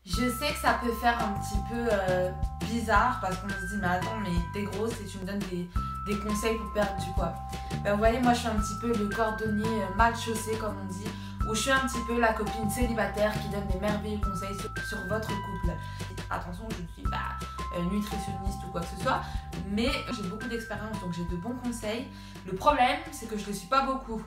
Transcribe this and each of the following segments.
Je sais que ça peut faire un petit peu bizarre parce qu'on se dit mais attends mais t'es grosse et tu me donnes des conseils pour perdre du poids. Ben, vous voyez, moi je suis un petit peu le cordonnier mal chaussé comme on dit, où je suis un petit peu la copine célibataire qui donne des merveilleux conseils sur votre couple. Attention, je ne suis pas nutritionniste ou quoi que ce soit, mais j'ai beaucoup d'expérience donc j'ai de bons conseils. Le problème c'est que je ne le suis pas beaucoup.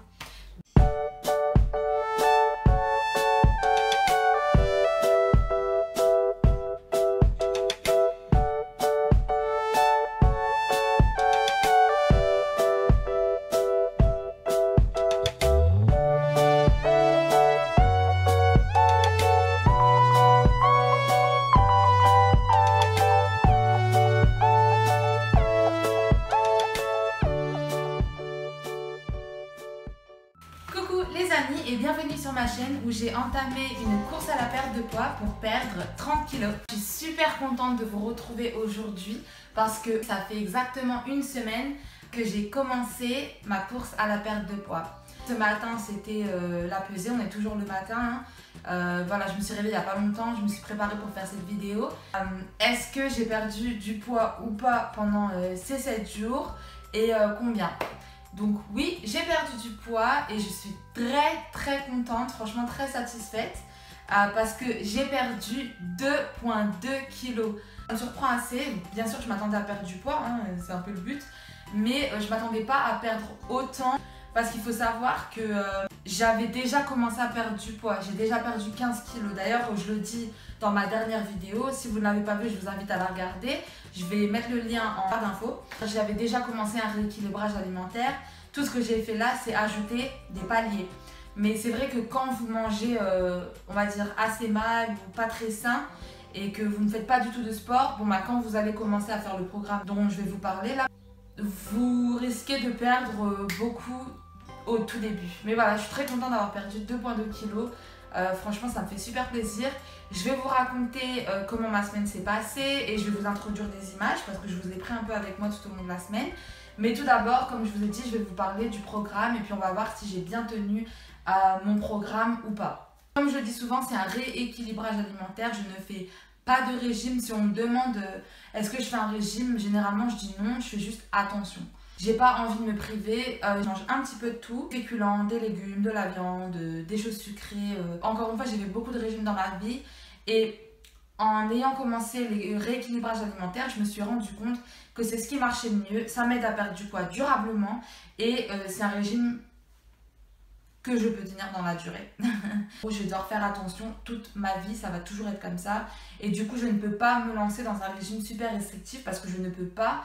Coucou les amis et bienvenue sur ma chaîne où j'ai entamé une course à la perte de poids pour perdre 30 kg. Je suis super contente de vous retrouver aujourd'hui parce que ça fait exactement une semaine que j'ai commencé ma course à la perte de poids. Ce matin c'était la pesée, on est toujours le matin. Voilà, je me suis réveillée il n'y a pas longtemps, je me suis préparée pour faire cette vidéo. Est-ce que j'ai perdu du poids ou pas pendant ces 7 jours et combien? Donc oui, j'ai perdu du poids et je suis très contente, franchement très satisfaite parce que j'ai perdu 2,2 kg. Ça me surprend assez, bien sûr je m'attendais à perdre du poids, hein, c'est un peu le but, mais je m'attendais pas à perdre autant parce qu'il faut savoir que j'avais déjà commencé à perdre du poids, j'ai déjà perdu 15 kg. D'ailleurs je le dis dans ma dernière vidéo, si vous ne l'avez pas vue je vous invite à la regarder. Je vais mettre le lien en barre d'infos. J'avais déjà commencé un rééquilibrage alimentaire. Tout ce que j'ai fait là, c'est ajouter des paliers. Mais c'est vrai que quand vous mangez, on va dire, assez mal ou pas très sain, et que vous ne faites pas du tout de sport, bon bah quand vous allez commencer à faire le programme dont je vais vous parler là, vous risquez de perdre beaucoup au tout début. Mais voilà, je suis très contente d'avoir perdu 2,2 kg. Franchement ça me fait super plaisir. Je vais vous raconter comment ma semaine s'est passée et je vais vous introduire des images parce que je vous ai pris un peu avec moi tout au long de la semaine. Mais tout d'abord, comme je vous ai dit, je vais vous parler du programme et puis on va voir si j'ai bien tenu mon programme ou pas. Comme je le dis souvent, c'est un rééquilibrage alimentaire. Je ne fais pas de régime. Si on me demande est-ce que je fais un régime, généralement je dis non, je fais juste attention. J'ai pas envie de me priver, je mange un petit peu de tout, des féculents, des légumes, de la viande, des choses sucrées. Encore une fois, j'ai fait beaucoup de régimes dans ma vie et en ayant commencé les rééquilibrages alimentaires, je me suis rendu compte que c'est ce qui marchait le mieux. Ça m'aide à perdre du poids durablement et c'est un régime que je peux tenir dans la durée. Je vais devoir faire attention toute ma vie, ça va toujours être comme ça. Et du coup, je ne peux pas me lancer dans un régime super restrictif parce que je ne peux pas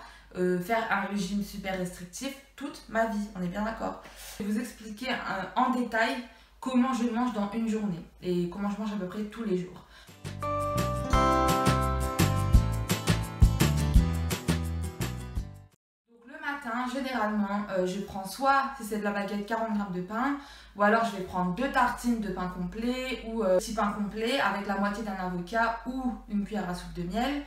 faire un régime super restrictif toute ma vie, on est bien d'accord. Je vais vous expliquer en détail comment je mange dans une journée et comment je mange à peu près tous les jours. Donc le matin, généralement, je prends soit, si c'est de la baguette, 40 g de pain, ou alors je vais prendre 2 tartines de pain complet ou petit pain complet avec la moitié d'un avocat ou une cuillère à soupe de miel.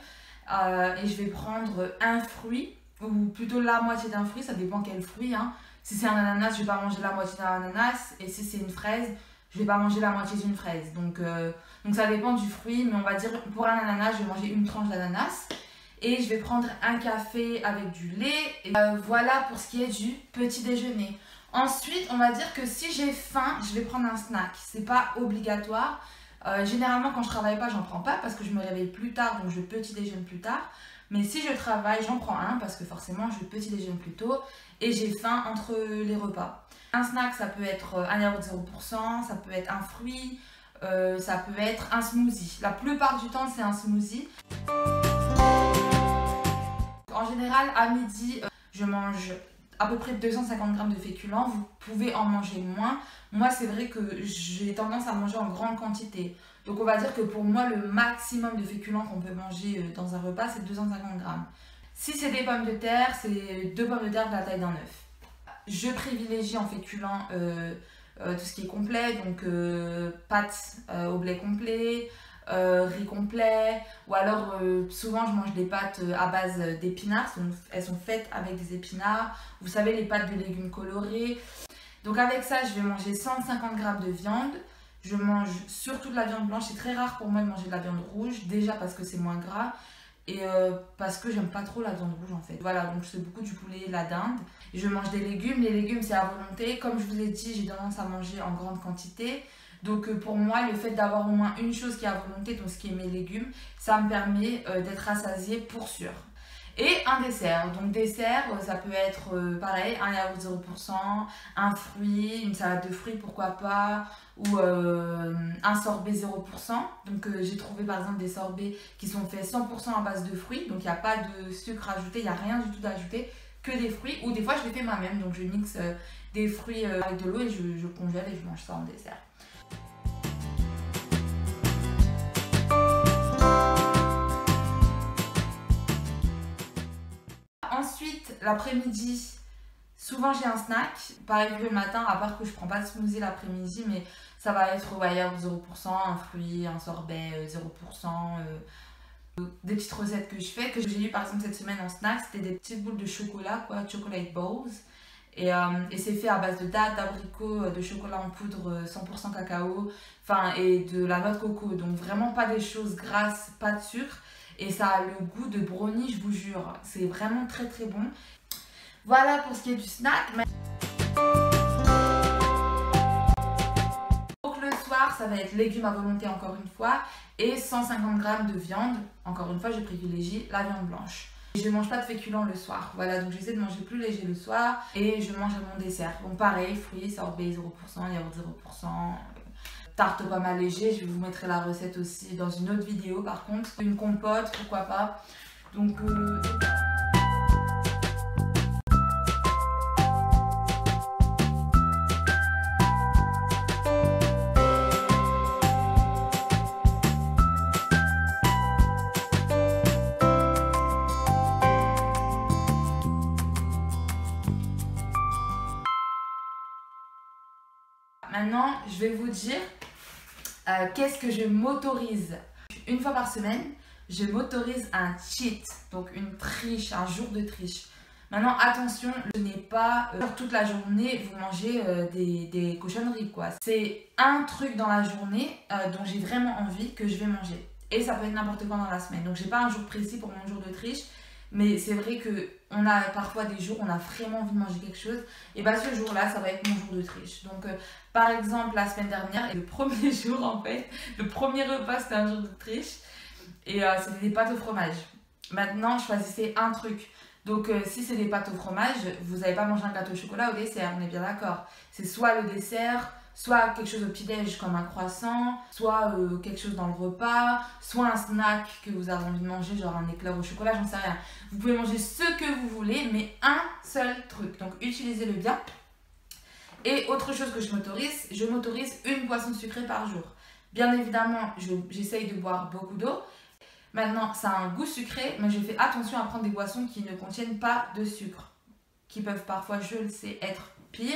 Et je vais prendre un fruit, ou plutôt la moitié d'un fruit, ça dépend quel fruit. Hein. Si c'est un ananas, je ne vais pas manger la moitié d'un ananas, et si c'est une fraise, je ne vais pas manger la moitié d'une fraise. Donc ça dépend du fruit, mais on va dire pour un ananas, je vais manger une tranche d'ananas. Et je vais prendre un café avec du lait. Et voilà pour ce qui est du petit déjeuner. Ensuite, on va dire que si j'ai faim, je vais prendre un snack. C'est pas obligatoire. Généralement, quand je travaille pas, j'en prends pas parce que je me réveille plus tard, donc je petit déjeune plus tard. Mais si je travaille, j'en prends un parce que forcément, je petit déjeune plus tôt et j'ai faim entre les repas. Un snack, ça peut être un yaourt 0%, ça peut être un fruit, ça peut être un smoothie. La plupart du temps, c'est un smoothie. En général, à midi, je mange à peu près 250 g de féculents. Vous pouvez en manger moins. Moi, c'est vrai que j'ai tendance à manger en grande quantité. Donc, on va dire que pour moi, le maximum de féculents qu'on peut manger dans un repas, c'est 250 g. Si c'est des pommes de terre, c'est 2 pommes de terre de la taille d'un œuf. Je privilégie en féculents tout ce qui est complet, donc pâtes au blé complet, riz complet, ou alors souvent je mange des pâtes à base d'épinards, elles sont faites avec des épinards, vous savez les pâtes de légumes colorés. Donc avec ça je vais manger 150 g de viande, Je mange surtout de la viande blanche. C'est très rare pour moi de manger de la viande rouge. Déjà parce que c'est moins gras. Et parce que j'aime pas trop la viande rouge en fait. Voilà, donc je fais beaucoup du poulet, la dinde. Je mange des légumes. Les légumes c'est à volonté. Comme je vous ai dit, j'ai tendance à manger en grande quantité. Donc pour moi, le fait d'avoir au moins une chose qui est à volonté, donc ce qui est mes légumes, ça me permet d'être rassasiée pour sûr. Et un dessert. Donc dessert, ça peut être pareil, un yaourt 0%, un fruit, une salade de fruits, pourquoi pas, ou un sorbet 0%. Donc j'ai trouvé par exemple des sorbets qui sont faits 100% à base de fruits, donc il n'y a pas de sucre ajouté, il n'y a rien du tout d'ajouté, que des fruits. Ou des fois je les fais moi-même, donc je mixe des fruits avec de l'eau et je congèle et je mange ça en dessert. Ensuite, l'après-midi, souvent j'ai un snack. Pareil que le matin, à part que je prends pas de smoothie l'après-midi, mais ça va être yaourt 0%, un fruit, un sorbet 0%. Des petites recettes que je fais, que j'ai eu par exemple cette semaine en snack, c'était des petites boules de chocolat, quoi, chocolate balls. Et c'est fait à base de dattes, d'abricots, de chocolat en poudre 100% cacao, enfin, et de la noix de coco. Donc vraiment pas des choses grasses, pas de sucre. Et ça a le goût de brownie, je vous jure. C'est vraiment très très bon. Voilà pour ce qui est du snack. Donc le soir, ça va être légumes à volonté encore une fois. Et 150 g de viande. Encore une fois, je privilégie la viande blanche. Je ne mange pas de féculents le soir. Voilà, donc j'essaie de manger plus léger le soir. Et je mange à mon dessert. Donc pareil, fruits, sorbet 0%, yaourt 0%. Tarte aux pommes allégée, je vous mettrai la recette aussi dans une autre vidéo par contre. Une compote, pourquoi pas. Donc maintenant, je vais vous dire qu'est-ce que je m'autorise. Une fois par semaine, je m'autorise un cheat, donc une triche, un jour de triche. Maintenant, attention, ce n'est pas toute la journée, vous mangez des cochonneries, quoi. C'est un truc dans la journée dont j'ai vraiment envie que je vais manger. Et ça peut être n'importe quand dans la semaine. Donc, j'ai pas un jour précis pour mon jour de triche. Mais c'est vrai qu'on a parfois des jours où on a vraiment envie de manger quelque chose. Et bien ce jour-là, ça va être mon jour de triche. Donc par exemple, la semaine dernière, le premier jour en fait, le premier repas c'était un jour de triche. Et c'était des pâtes au fromage. Maintenant, choisissez un truc. Donc si c'est des pâtes au fromage, vous n'allez pas manger un gâteau au chocolat au dessert, on est bien d'accord. C'est soit le dessert, soit quelque chose au petit-déj comme un croissant, soit quelque chose dans le repas, soit un snack que vous avez envie de manger, genre un éclair au chocolat, j'en sais rien. Vous pouvez manger ce que vous voulez, mais un seul truc. Donc utilisez-le bien. Et autre chose que je m'autorise une boisson sucrée par jour. Bien évidemment, j'essaye de boire beaucoup d'eau. Maintenant, ça a un goût sucré, mais je fais attention à prendre des boissons qui ne contiennent pas de sucre, qui peuvent parfois, je le sais, être pires.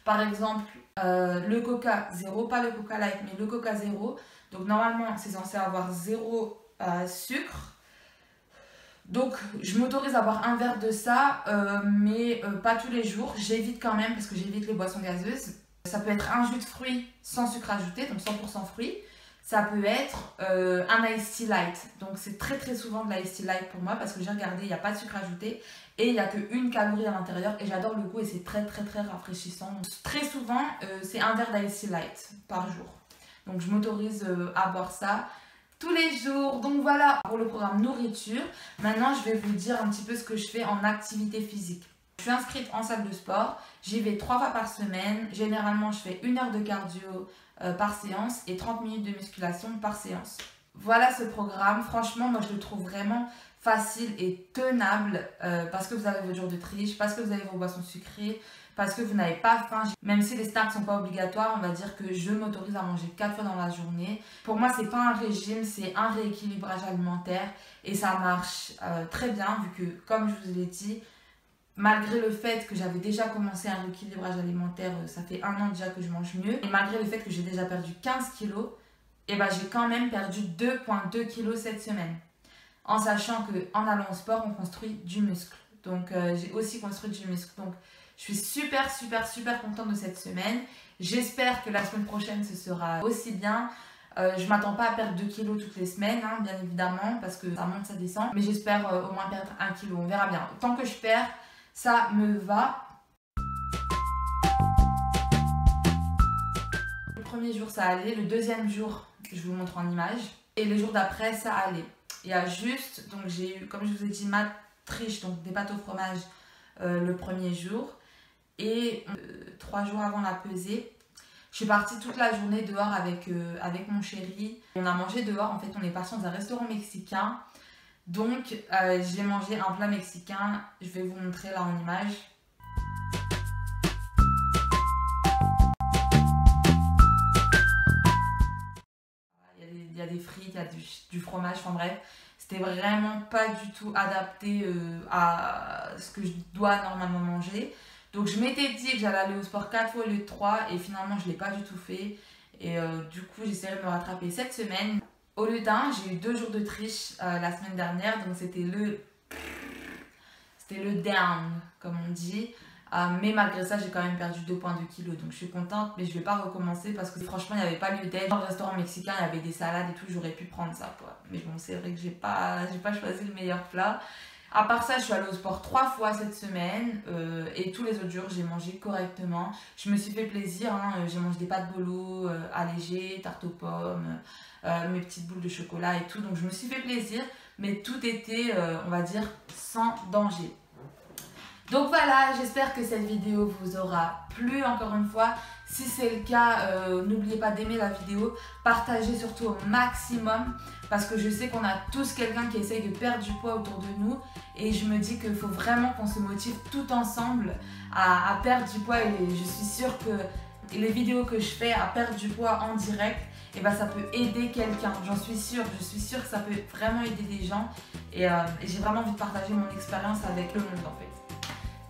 Par exemple, le Coca 0, pas le Coca Light, mais le Coca 0. Donc normalement, c'est censé avoir 0 sucre. Donc je m'autorise à boire un verre de ça, mais pas tous les jours. J'évite quand même parce que j'évite les boissons gazeuses. Ça peut être un jus de fruits sans sucre ajouté, donc 100% fruits. Ça peut être un iced tea light. Donc c'est très très souvent de l'iced tea light pour moi parce que j'ai regardé, il n'y a pas de sucre ajouté et il n'y a qu'une calorie à l'intérieur et j'adore le goût et c'est très très très rafraîchissant. Donc, très souvent, c'est un verre d'iced tea light par jour. Donc je m'autorise à boire ça tous les jours. Donc voilà pour le programme nourriture. Maintenant je vais vous dire un petit peu ce que je fais en activité physique. Je suis inscrite en salle de sport, j'y vais 3 fois par semaine. Généralement je fais 1 heure de cardio par séance et 30 minutes de musculation par séance. Voilà ce programme, franchement moi je le trouve vraiment facile et tenable parce que vous avez vos jours de triche, parce que vous avez vos boissons sucrées, parce que vous n'avez pas faim. Même si les snacks ne sont pas obligatoires, on va dire que je m'autorise à manger 4 fois dans la journée. Pour moi, c'est pas un régime, c'est un rééquilibrage alimentaire et ça marche très bien vu que, comme je vous l'ai dit, malgré le fait que j'avais déjà commencé un rééquilibrage alimentaire, ça fait 1 an déjà que je mange mieux, et malgré le fait que j'ai déjà perdu 15 kilos, et ben j'ai quand même perdu 2,2 kilos cette semaine. En sachant qu'en allant au sport, on construit du muscle. Donc j'ai aussi construit du muscle. Donc Je suis super contente de cette semaine. J'espère que la semaine prochaine ce sera aussi bien. Je m'attends pas à perdre 2 kilos toutes les semaines, hein, bien évidemment, parce que ça monte, ça descend. Mais j'espère au moins perdre 1 kilo, on verra bien. Tant que je perds, ça me va. Le premier jour ça allait, le deuxième jour je vous montre en image. Et les jours d'après ça allait. Il y a juste, donc j'ai eu, comme je vous ai dit, ma triche, donc des pâtes au fromage le premier jour. Et 3 jours avant la pesée, je suis partie toute la journée dehors avec mon chéri. On a mangé dehors, en fait on est parti dans un restaurant mexicain. Donc j'ai mangé un plat mexicain, je vais vous montrer là en image. Il y a des frites, il y a du fromage, enfin bref. C'était vraiment pas du tout adapté à ce que je dois normalement manger. Donc je m'étais dit que j'allais aller au sport 4 fois au lieu de 3 et finalement je ne l'ai pas du tout fait. Et du coup j'essaierai de me rattraper cette semaine. Au lieu d'un, j'ai eu 2 jours de triche la semaine dernière. Donc c'était le down comme on dit. Mais malgré ça j'ai quand même perdu 2,2 kg. Donc je suis contente mais je ne vais pas recommencer parce que franchement il n'y avait pas lieu d'être. Dans le restaurant mexicain il y avait des salades et tout, j'aurais pu prendre ça quoi. Mais bon c'est vrai que j'ai pas choisi le meilleur plat. À part ça, je suis allée au sport 3 fois cette semaine et tous les autres jours, j'ai mangé correctement. Je me suis fait plaisir, hein. J'ai mangé des pâtes bolo allégées, tarte aux pommes, mes petites boules de chocolat et tout. Donc je me suis fait plaisir, mais tout était, on va dire, sans danger. Donc voilà, j'espère que cette vidéo vous aura plu encore une fois. Si c'est le cas, n'oubliez pas d'aimer la vidéo, partagez surtout au maximum parce que je sais qu'on a tous quelqu'un qui essaye de perdre du poids autour de nous et je me dis qu'il faut vraiment qu'on se motive tout ensemble à perdre du poids et je suis sûre que les vidéos que je fais à perdre du poids en direct, et ben ça peut aider quelqu'un, j'en suis sûre, je suis sûre que ça peut vraiment aider des gens et j'ai vraiment envie de partager mon expérience avec le monde en fait.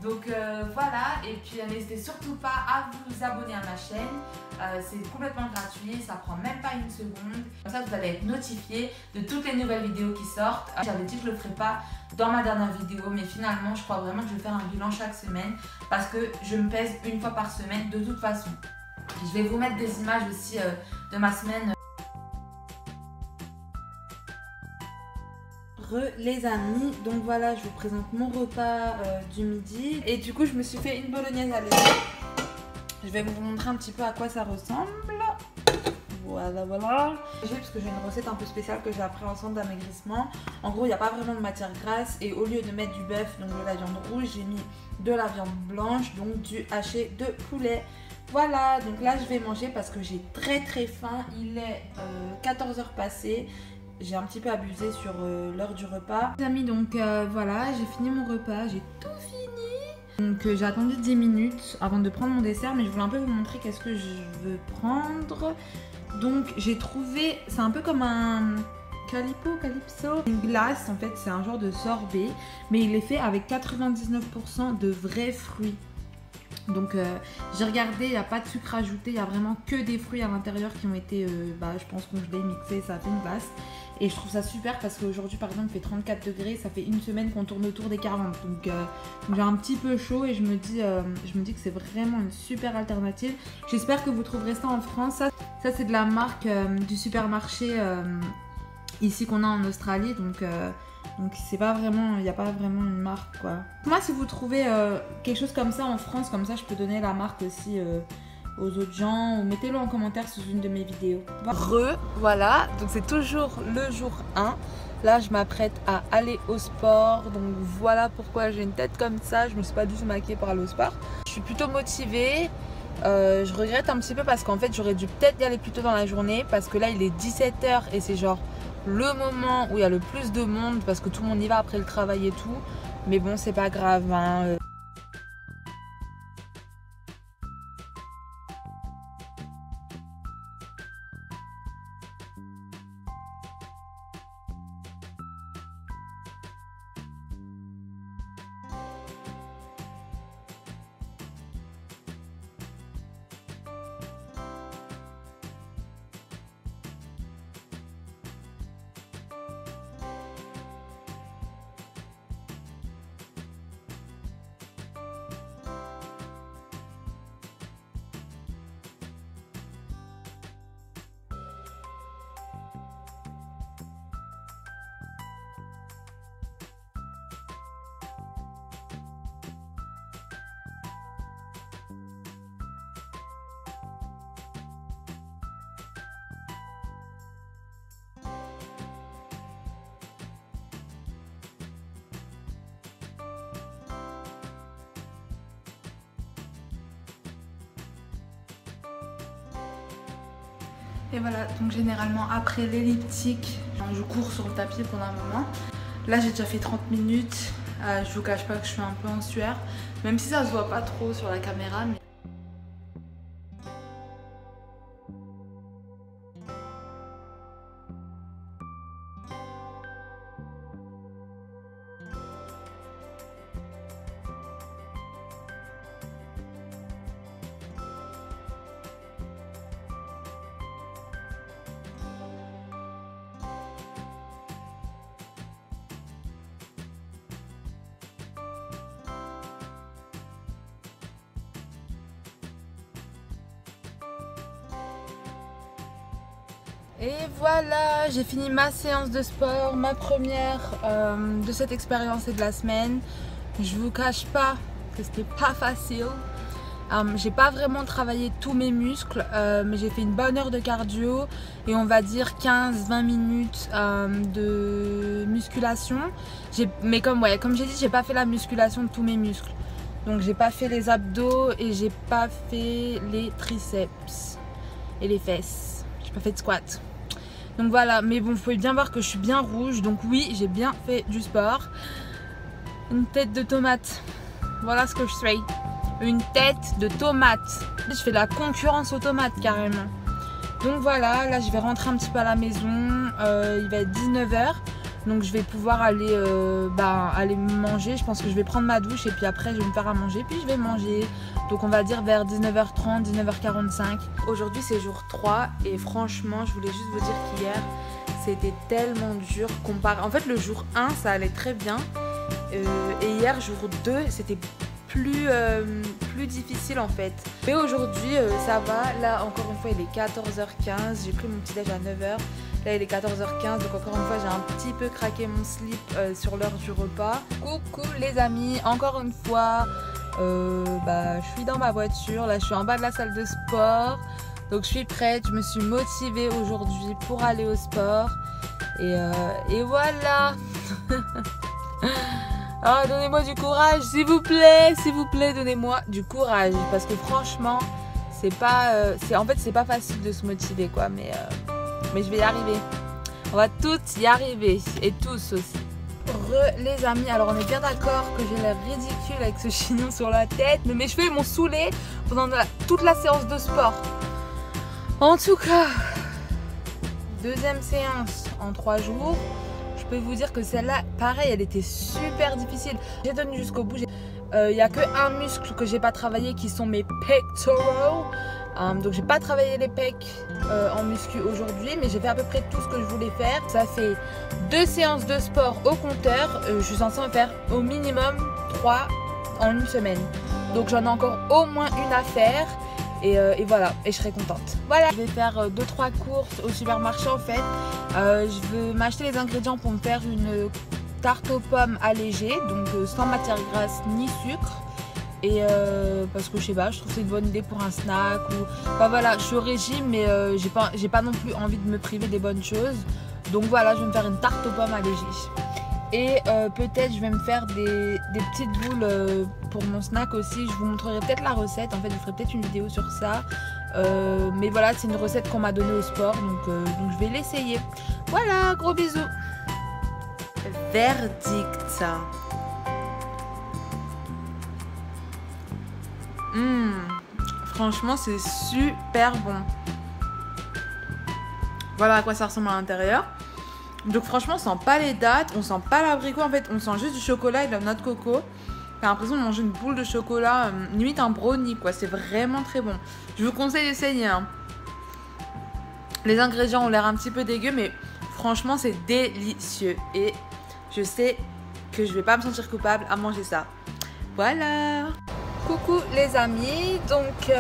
Donc voilà, et puis n'hésitez surtout pas à vous abonner à ma chaîne, c'est complètement gratuit, ça prend même pas une seconde. Comme ça vous allez être notifié de toutes les nouvelles vidéos qui sortent. J'avais dit que je le ferais pas dans ma dernière vidéo, mais finalement je crois vraiment que je vais faire un bilan chaque semaine parce que je me pèse une fois par semaine de toute façon. Je vais vous mettre des images aussi de ma semaine. Les amis, donc voilà, je vous présente mon repas du midi et du coup je me suis fait une bolognaise à l'huile. Je vais vous montrer un petit peu à quoi ça ressemble. Voilà. Parce que j'ai une recette un peu spéciale que j'ai appris en centre d'amaigrissement. En gros il n'y a pas vraiment de matière grasse et au lieu de mettre du bœuf, donc de la viande rouge, j'ai mis de la viande blanche, donc du haché de poulet. Voilà, donc là je vais manger parce que j'ai très faim. Il est 14h passées. J'ai un petit peu abusé sur l'heure du repas. Les amis, donc voilà, j'ai fini mon repas, j'ai tout fini. Donc j'ai attendu 10 minutes avant de prendre mon dessert, mais je voulais un peu vous montrer qu'est-ce que je veux prendre. Donc j'ai trouvé, c'est un peu comme un calypso. Une glace, en fait, c'est un genre de sorbet, mais il est fait avec 99% de vrais fruits. Donc j'ai regardé, il n'y a pas de sucre ajouté, il n'y a vraiment que des fruits à l'intérieur qui ont été, je pense congelés, mixés, ça a fait une glace. Et je trouve ça super parce qu'aujourd'hui par exemple il fait 34 degrés, ça fait une semaine qu'on tourne autour des 40. Donc j'ai un petit peu chaud et je me dis que c'est vraiment une super alternative. J'espère que vous trouverez ça en France. Ça c'est de la marque du supermarché ici qu'on a en Australie. Donc c'est pas vraiment, il n'y a pas vraiment une marque quoi. Moi si vous trouvez quelque chose comme ça en France, comme ça je peux donner la marque aussi aux autres gens ou mettez-le en commentaire sous une de mes vidéos. Voilà, donc c'est toujours le jour 1. Là je m'apprête à aller au sport, donc voilà pourquoi j'ai une tête comme ça. Je me suis pas du tout maquillée pour aller au sport. Je suis plutôt motivée. Je regrette un petit peu parce qu'en fait j'aurais dû peut-être y aller plus tôt dans la journée parce que là il est 17h et c'est genre le moment où il y a le plus de monde parce que tout le monde y va après le travail et tout. Mais bon c'est pas grave hein. Et voilà, donc généralement après l'elliptique, je cours sur le tapis pendant un moment. Là j'ai déjà fait 30 minutes, je vous cache pas que je suis un peu en sueur, même si ça se voit pas trop sur la caméra. Mais... Et voilà, j'ai fini ma séance de sport, ma première de cette expérience et de la semaine. Je vous cache pas que c'était pas facile. J'ai pas vraiment travaillé tous mes muscles, mais j'ai fait une bonne heure de cardio et on va dire 15-20 minutes de musculation. Mais comme j'ai dit, j'ai pas fait la musculation de tous mes muscles. Donc j'ai pas fait les abdos et j'ai pas fait les triceps et les fesses. J'ai pas fait de squat. Donc voilà, mais bon, vous pouvez bien voir que je suis bien rouge. Donc oui, j'ai bien fait du sport. Une tête de tomate. Voilà ce que je suis. Une tête de tomate. Je fais de la concurrence aux tomates carrément. Donc voilà, là je vais rentrer un petit peu à la maison. Il va être 19 h. Donc je vais pouvoir aller manger. Je pense que je vais prendre ma douche et puis après je vais me faire à manger. Puis je vais manger. Donc on va dire vers 19 h 30, 19 h 45. Aujourd'hui c'est jour 3 et franchement je voulais juste vous dire qu'hier c'était tellement dur. En fait le jour 1 ça allait très bien. Et hier jour 2 c'était plus difficile en fait. Mais aujourd'hui ça va. Là encore une fois il est 14 h 15. J'ai pris mon petit déj à 9 h. Là il est 14 h 15, donc encore une fois j'ai un petit peu craqué mon slip sur l'heure du repas. Coucou les amis, encore une fois je suis dans ma voiture, là je suis en bas de la salle de sport. Donc je suis prête, je me suis motivée aujourd'hui pour aller au sport. Et voilà. Oh, donnez-moi du courage s'il vous plaît, donnez-moi du courage. Parce que franchement, en fait c'est pas facile de se motiver quoi, mais je vais y arriver. On va toutes y arriver. Et tous aussi. Les amis, alors on est bien d'accord que j'ai l'air ridicule avec ce chignon sur la tête. Mais mes cheveux ils m'ont saoulé pendant toute la séance de sport. En tout cas, deuxième séance en 3 jours. Je peux vous dire que celle-là, pareil, elle était super difficile. J'ai tenu jusqu'au bout. Il n'y a qu'un muscle que j'ai pas travaillé qui sont mes pectoraux. Donc j'ai pas travaillé les pecs en muscu aujourd'hui, mais j'ai fait à peu près tout ce que je voulais faire. Ça fait 2 séances de sport au compteur. Je suis censée en faire au minimum 3 en une semaine. Donc j'en ai encore au moins une à faire. Et voilà, et je serai contente. Voilà, je vais faire 2-3 courses au supermarché en fait. Je veux m'acheter les ingrédients pour me faire une tarte aux pommes allégée, donc sans matière grasse ni sucre. Et parce que je sais pas, je trouve que c'est une bonne idée pour un snack ou... Enfin voilà, je suis au régime mais j'ai pas non plus envie de me priver des bonnes choses. Donc voilà, je vais me faire une tarte aux pommes allégée. Et peut-être je vais me faire des petites boules pour mon snack aussi. Je vous montrerai peut-être la recette. En fait, je ferai peut-être une vidéo sur ça. Mais voilà, c'est une recette qu'on m'a donnée au sport. Donc je vais l'essayer. Voilà, gros bisous. Verdict. Franchement, c'est super bon. Voilà à quoi ça ressemble à l'intérieur. Donc franchement, on sent pas les dattes, on sent pas l'abricot. En fait, on sent juste du chocolat et de la noix de coco. J'ai l'impression de manger une boule de chocolat, limite un brownie quoi. C'est vraiment très bon. Je vous conseille d'essayer. Hein. Les ingrédients ont l'air un petit peu dégueux, mais franchement, c'est délicieux. Et je sais que je vais pas me sentir coupable à manger ça. Voilà. Coucou les amis, donc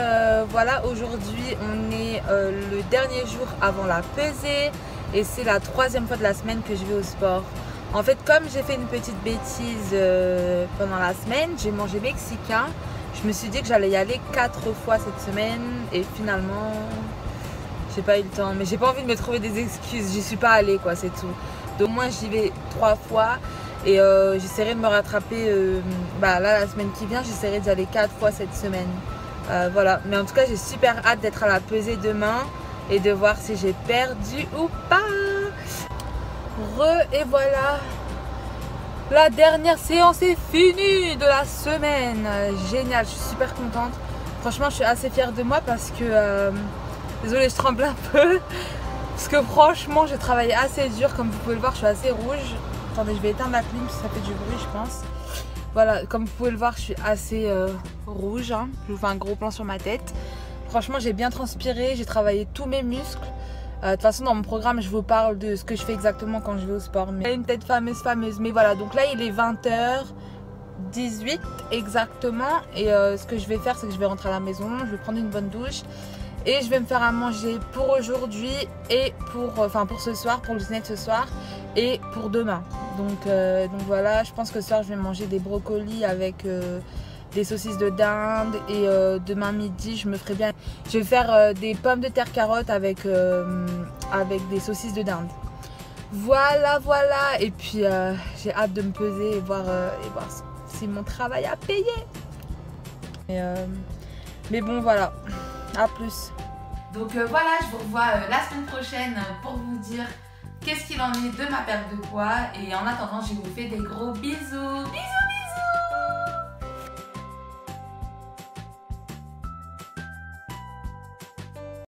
voilà, aujourd'hui on est le dernier jour avant la pesée et c'est la 3e fois de la semaine que je vais au sport. En fait, comme j'ai fait une petite bêtise pendant la semaine, j'ai mangé mexicain, je me suis dit que j'allais y aller 4 fois cette semaine et finalement j'ai pas eu le temps, mais j'ai pas envie de me trouver des excuses, j'y suis pas allée quoi, c'est tout. Donc moi j'y vais 3 fois. Et j'essaierai de me rattraper là la semaine qui vient, j'essaierai d'y aller 4 fois cette semaine. Voilà, mais en tout cas j'ai super hâte d'être à la pesée demain. et de voir si j'ai perdu ou pas. Et voilà, la dernière séance est finie de la semaine. Génial, je suis super contente. Franchement, je suis assez fière de moi parce que... désolée, je tremble un peu. Parce que franchement, j'ai travaillé assez dur. Comme vous pouvez le voir, je suis assez rouge. Attendez, je vais éteindre la clim parce que ça fait du bruit, je pense. Voilà, comme vous pouvez le voir, je suis assez rouge. Hein. Je vous fais un gros plan sur ma tête. Franchement, j'ai bien transpiré. J'ai travaillé tous mes muscles. De toute façon, dans mon programme, je vous parle de ce que je fais exactement quand je vais au sport. Mais une tête fameuse. Mais voilà, donc là, il est 20h18 exactement. Et ce que je vais faire, c'est que je vais rentrer à la maison. Je vais prendre une bonne douche. Et je vais me faire à manger pour aujourd'hui et pour ce soir, pour le dîner de ce soir et pour demain. Donc voilà, je pense que ce soir je vais manger des brocolis avec des saucisses de dinde et demain midi je me ferai bien. Je vais faire des pommes de terre carottes avec des saucisses de dinde. Voilà. Et puis j'ai hâte de me peser et voir si mon travail a payé. Mais bon voilà. A plus. Donc voilà, je vous revois la semaine prochaine pour vous dire qu'est-ce qu'il en est de ma perte de poids. Et en attendant, je vous fais des gros bisous. Bisous.